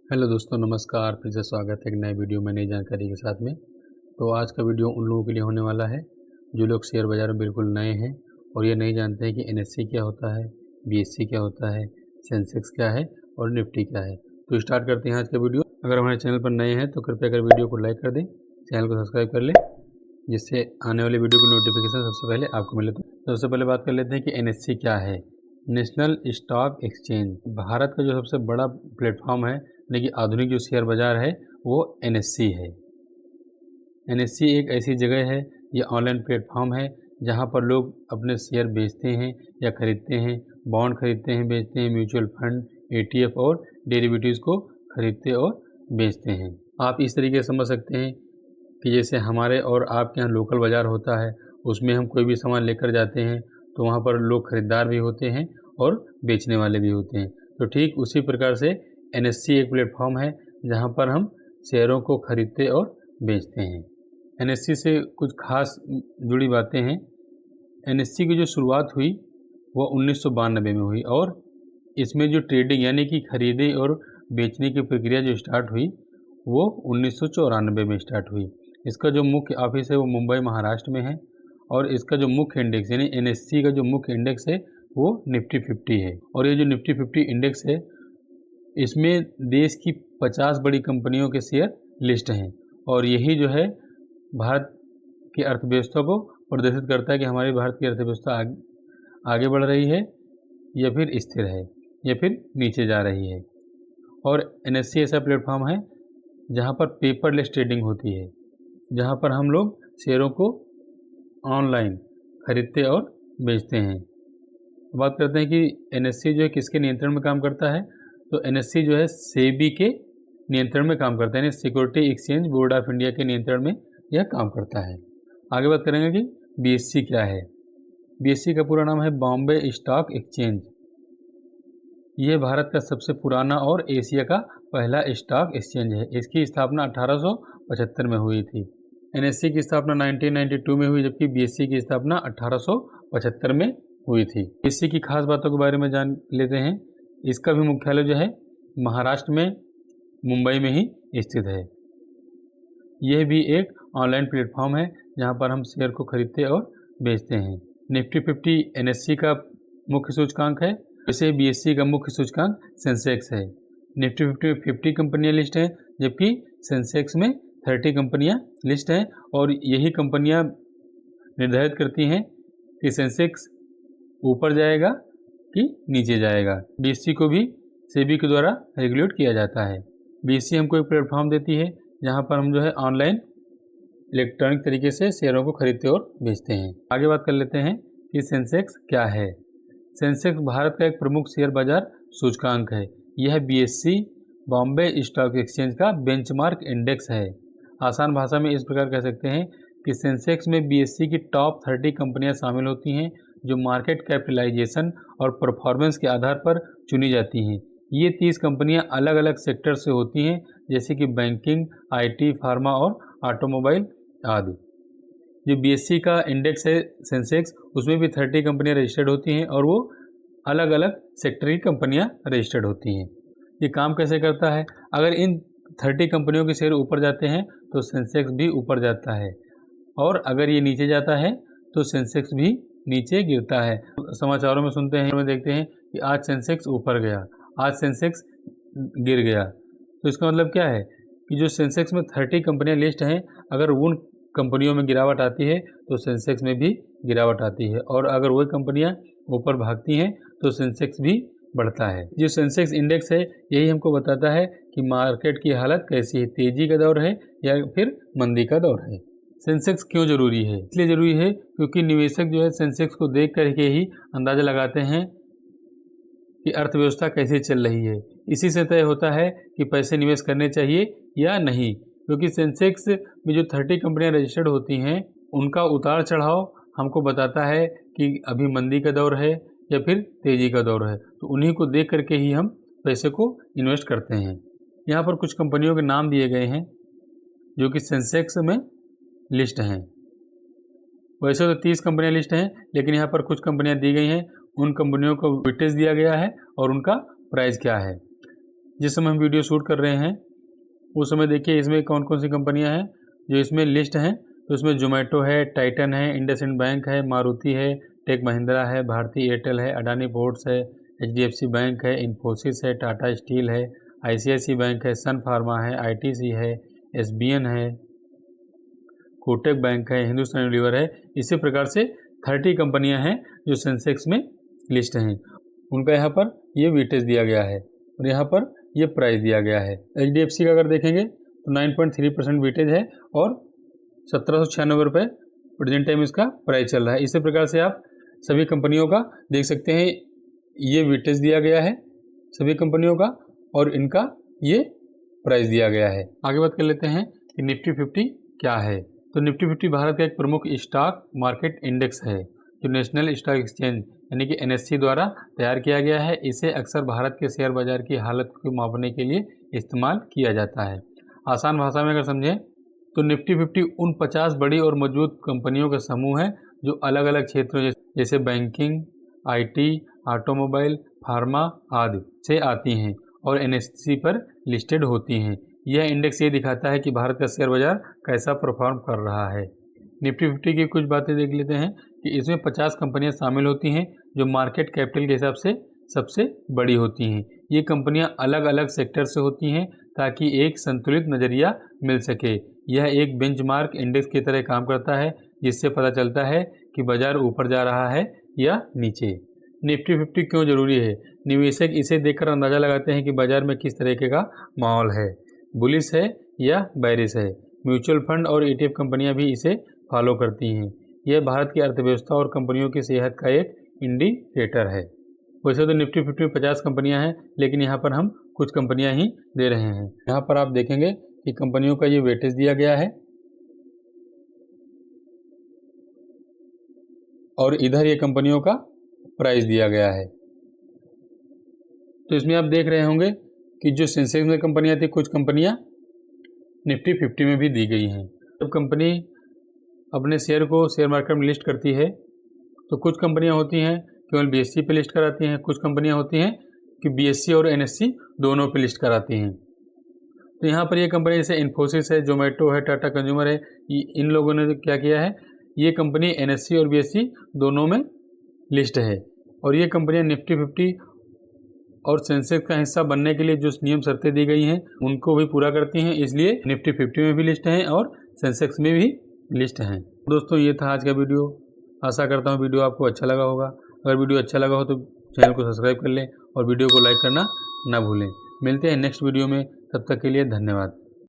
Hello दोस्तों, नमस्कार। फिर से स्वागत है एक नए वीडियो में नई जानकारी के साथ में। तो आज का वीडियो उन लोगों के लिए होने वाला है जो लोग शेयर बाज़ार में बिल्कुल नए हैं और ये नहीं जानते हैं कि एनएससी क्या होता है, बीएससी क्या होता है, सेंसेक्स क्या है और निफ्टी क्या है। तो स्टार्ट करते हैं आज का वीडियो। अगर हमारे चैनल पर नए हैं तो कृपया कर वीडियो को लाइक कर दें, चैनल को सब्सक्राइब कर लें, जिससे आने वाले वीडियो की नोटिफिकेशन सबसे पहले आपको मिले। तो सबसे पहले बात कर लेते हैं कि एनएससी क्या है। नेशनल स्टॉक एक्सचेंज भारत का जो सबसे बड़ा प्लेटफॉर्म है, यानी कि आधुनिक जो शेयर बाज़ार है वो एनएससी है। एनएससी एक ऐसी जगह है, ये ऑनलाइन प्लेटफॉर्म है जहां पर लोग अपने शेयर बेचते हैं या खरीदते हैं, बॉन्ड खरीदते हैं, बेचते हैं, म्यूचुअल फंड, एटीएफ और डेरिवेटिव्स को खरीदते और बेचते हैं। आप इस तरीके से समझ सकते हैं कि जैसे हमारे और आपके यहाँ लोकल बाज़ार होता है, उसमें हम कोई भी सामान लेकर जाते हैं तो वहाँ पर लोग खरीदार भी होते हैं और बेचने वाले भी होते हैं। तो ठीक उसी प्रकार से एनएससी एक प्लेटफॉर्म है जहाँ पर हम शेयरों को खरीदते और बेचते हैं। एनएससी से कुछ खास जुड़ी बातें हैं। एनएससी की जो शुरुआत हुई वो 1992 में हुई और इसमें जो ट्रेडिंग यानी कि खरीदे और बेचने की प्रक्रिया जो स्टार्ट हुई वो 1994 में स्टार्ट हुई। इसका जो मुख्य ऑफिस है वो मुंबई महाराष्ट्र में है और इसका जो मुख्य इंडेक्स यानी एनएससी का जो मुख्य इंडेक्स है वो निफ्टी 50 है। और ये जो निफ्टी 50 इंडेक्स है इसमें देश की 50 बड़ी कंपनियों के शेयर लिस्ट हैं और यही जो है भारत की अर्थव्यवस्था को प्रदर्शित करता है कि हमारी भारत की अर्थव्यवस्था आगे बढ़ रही है या फिर स्थिर है या फिर नीचे जा रही है। और एनएससी ऐसा प्लेटफॉर्म है जहां पर पेपरलेस ट्रेडिंग होती है, जहां पर हम लोग शेयरों को ऑनलाइन खरीदते और बेचते हैं। बात करते हैं कि एनएससी जो है किसके नियंत्रण में काम करता है। तो एनएससी जो है सेबी के नियंत्रण में काम करता है, यानी security exchange board of India के नियंत्रण में यह काम करता है। आगे बात करेंगे कि बीएससी क्या है। बीएससी का पूरा नाम है बॉम्बे स्टॉक एक्सचेंज। यह भारत का सबसे पुराना और एशिया का पहला स्टॉक एक्सचेंज है। इसकी स्थापना 1875 में हुई थी। एनएससी की स्थापना 1992 में हुई, जबकि बीएससी की स्थापना 1875 में हुई थी। बीएससी की खास बातों के बारे में जान लेते हैं। इसका भी मुख्यालय जो है महाराष्ट्र में मुंबई में ही स्थित है। यह भी एक ऑनलाइन प्लेटफॉर्म है जहां पर हम शेयर को खरीदते और बेचते हैं। निफ्टी 50 एनएससी का मुख्य सूचकांक है, वैसे बीएससी का मुख्य सूचकांक सेंसेक्स है। निफ्टी 50 कंपनियां लिस्ट हैं, जबकि सेंसेक्स में 30 कंपनियां लिस्ट हैं और यही कंपनियां निर्धारित करती हैं कि सेंसेक्स ऊपर जाएगा कि नीचे जाएगा। बीएससी को भी सेबी के द्वारा रेगुलेट किया जाता है। बीएससी हमको एक प्लेटफॉर्म देती है जहां पर हम जो है ऑनलाइन इलेक्ट्रॉनिक तरीके से शेयरों को खरीदते और बेचते हैं। आगे बात कर लेते हैं कि सेंसेक्स क्या है। सेंसेक्स भारत का एक प्रमुख शेयर बाजार सूचकांक है। यह बीएससी बॉम्बे स्टॉक एक्सचेंज का बेंचमार्क इंडेक्स है। आसान भाषा में इस प्रकार कह सकते हैं कि सेंसेक्स में बीएससी की टॉप 30 कंपनियां शामिल होती हैं जो मार्केट कैपिटलाइजेशन और परफॉर्मेंस के आधार पर चुनी जाती हैं। ये 30 कंपनियां अलग अलग सेक्टर से होती हैं, जैसे कि बैंकिंग, आईटी, फार्मा और ऑटोमोबाइल आदि। जो बीएससी का इंडेक्स है सेंसेक्स, उसमें भी 30 कंपनियां रजिस्टर्ड होती हैं और वो अलग अलग सेक्टर की कंपनियां रजिस्टर्ड होती हैं। ये काम कैसे करता है? अगर इन 30 कंपनियों के शेयर ऊपर जाते हैं तो सेंसेक्स भी ऊपर जाता है और अगर ये नीचे जाता है तो सेंसेक्स भी नीचे गिरता है। समाचारों में सुनते हैं, में देखते हैं कि आज सेंसेक्स ऊपर गया, आज सेंसेक्स गिर गया। तो इसका मतलब क्या है कि जो सेंसेक्स में 30 कंपनियां लिस्ट हैं, अगर उन कंपनियों में गिरावट आती है तो सेंसेक्स में भी गिरावट आती है और अगर वही कंपनियां ऊपर भागती हैं तो सेंसेक्स भी बढ़ता है। जो सेंसेक्स इंडेक्स है यही हमको बताता है कि मार्केट की हालत कैसी है, तेजी का दौर है या फिर मंदी का दौर है। सेंसेक्स क्यों जरूरी है? इसलिए जरूरी है क्योंकि निवेशक जो है सेंसेक्स को देख करके ही अंदाजा लगाते हैं कि अर्थव्यवस्था कैसे चल रही है। इसी से तय होता है कि पैसे निवेश करने चाहिए या नहीं, क्योंकि सेंसेक्स में जो 30 कंपनियां रजिस्टर्ड होती हैं उनका उतार चढ़ाव हमको बताता है कि अभी मंदी का दौर है या फिर तेजी का दौर है। तो उन्हीं को देख करके ही हम पैसे को इन्वेस्ट करते हैं। यहाँ पर कुछ कंपनियों के नाम दिए गए हैं जो कि सेंसेक्स में लिस्ट हैं। वैसे तो 30 कंपनियां लिस्ट हैं, लेकिन यहाँ पर कुछ कंपनियां दी गई हैं। उन कंपनियों को वेटेज दिया गया है और उनका प्राइस क्या है। जिस समय हम वीडियो शूट कर रहे हैं उस समय देखिए इसमें कौन कौन सी कंपनियां हैं जो इसमें लिस्ट हैं। तो इसमें जोमेटो है, टाइटन है, इंडसइंड बैंक है, मारुति है, टेक महिंद्रा है, भारती एयरटेल है, अडानी पोर्ट्स है, HDFC बैंक है, इन्फोसिस है, टाटा स्टील है, ICICI बैंक है, सन फार्मा है, ITC है, SBN है, कोटक बैंक है, हिंदुस्तान यूनिलीवर है। इसी प्रकार से 30 कंपनियां हैं जो सेंसेक्स में लिस्ट हैं। उनका यहाँ पर ये वेटेज दिया गया है और यहाँ पर ये प्राइस दिया गया है। HDFC का अगर देखेंगे तो 9.3% वेटेज है और 1796 रुपये प्रेजेंट टाइम इसका प्राइस चल रहा है। इसी प्रकार से आप सभी कंपनियों का देख सकते हैं, ये वेटेज दिया गया है सभी कंपनियों का और इनका ये प्राइस दिया गया है। आगे बात कर लेते हैं कि निफ्टी 50 क्या है। तो निफ्टी 50 भारत का एक प्रमुख स्टॉक मार्केट इंडेक्स है जो नेशनल स्टॉक एक्सचेंज यानी कि NSE द्वारा तैयार किया गया है। इसे अक्सर भारत के शेयर बाजार की हालत को मापने के लिए इस्तेमाल किया जाता है। आसान भाषा में अगर समझें तो निफ्टी 50 उन 50 बड़ी और मजबूत कंपनियों का समूह है जो अलग अलग क्षेत्रों जैसे बैंकिंग, IT, ऑटोमोबाइल, फार्मा आदि से आती हैं और NSE पर लिस्टेड होती हैं। यह इंडेक्स ये दिखाता है कि भारत का शेयर बाजार कैसा परफॉर्म कर रहा है। निफ्टी 50 की कुछ बातें देख लेते हैं कि इसमें 50 कंपनियां शामिल होती हैं जो मार्केट कैपिटल के हिसाब से सबसे बड़ी होती हैं। ये कंपनियां अलग अलग सेक्टर से होती हैं ताकि एक संतुलित नज़रिया मिल सके। यह एक बेंचमार्क इंडेक्स की तरह काम करता है जिससे पता चलता है कि बाजार ऊपर जा रहा है या नीचे। निफ्टी 50 क्यों ज़रूरी है? निवेशक इसे देखकर अंदाज़ा लगाते हैं कि बाजार में किस तरीके का माहौल है, बुलिश है या बैरिश है। म्यूचुअल फंड और ETF कंपनियां भी इसे फॉलो करती हैं। यह भारत की अर्थव्यवस्था और कंपनियों की सेहत का एक इंडिकेटर है। वैसे तो निफ्टी 50 में 50 कंपनियां हैं लेकिन यहाँ पर हम कुछ कंपनियां ही दे रहे हैं। यहाँ पर आप देखेंगे कि कंपनियों का ये वेटेज दिया गया है और इधर ये कंपनियों का प्राइस दिया गया है। तो इसमें आप देख रहे होंगे कि जो सेंसेक्स में कंपनियां थी कुछ कंपनियां निफ्टी 50 में भी दी गई हैं। जब कंपनी अपने शेयर को शेयर मार्केट में लिस्ट करती है तो कुछ कंपनियां होती हैं केवल BSE पे लिस्ट कराती हैं, कुछ कंपनियां होती हैं कि BSE और NSE दोनों पे लिस्ट कराती हैं। तो यहाँ पर ये कंपनी जैसे इन्फोसिस है, जोमेटो है, टाटा कंज्यूमर है, इन लोगों ने क्या किया है, ये कंपनी NSE और BSE दोनों में लिस्ट है और ये कंपनियां निफ्टी 50 और सेंसेक्स का हिस्सा बनने के लिए जो नियम शर्तें दी गई हैं उनको भी पूरा करती हैं, इसलिए निफ्टी 50 में भी लिस्ट हैं और सेंसेक्स में भी लिस्ट हैं। दोस्तों ये था आज का वीडियो। आशा करता हूँ वीडियो आपको अच्छा लगा होगा। अगर वीडियो अच्छा लगा हो तो चैनल को सब्सक्राइब कर लें और वीडियो को लाइक करना ना भूलें। मिलते हैं नेक्स्ट वीडियो में, तब तक के लिए धन्यवाद।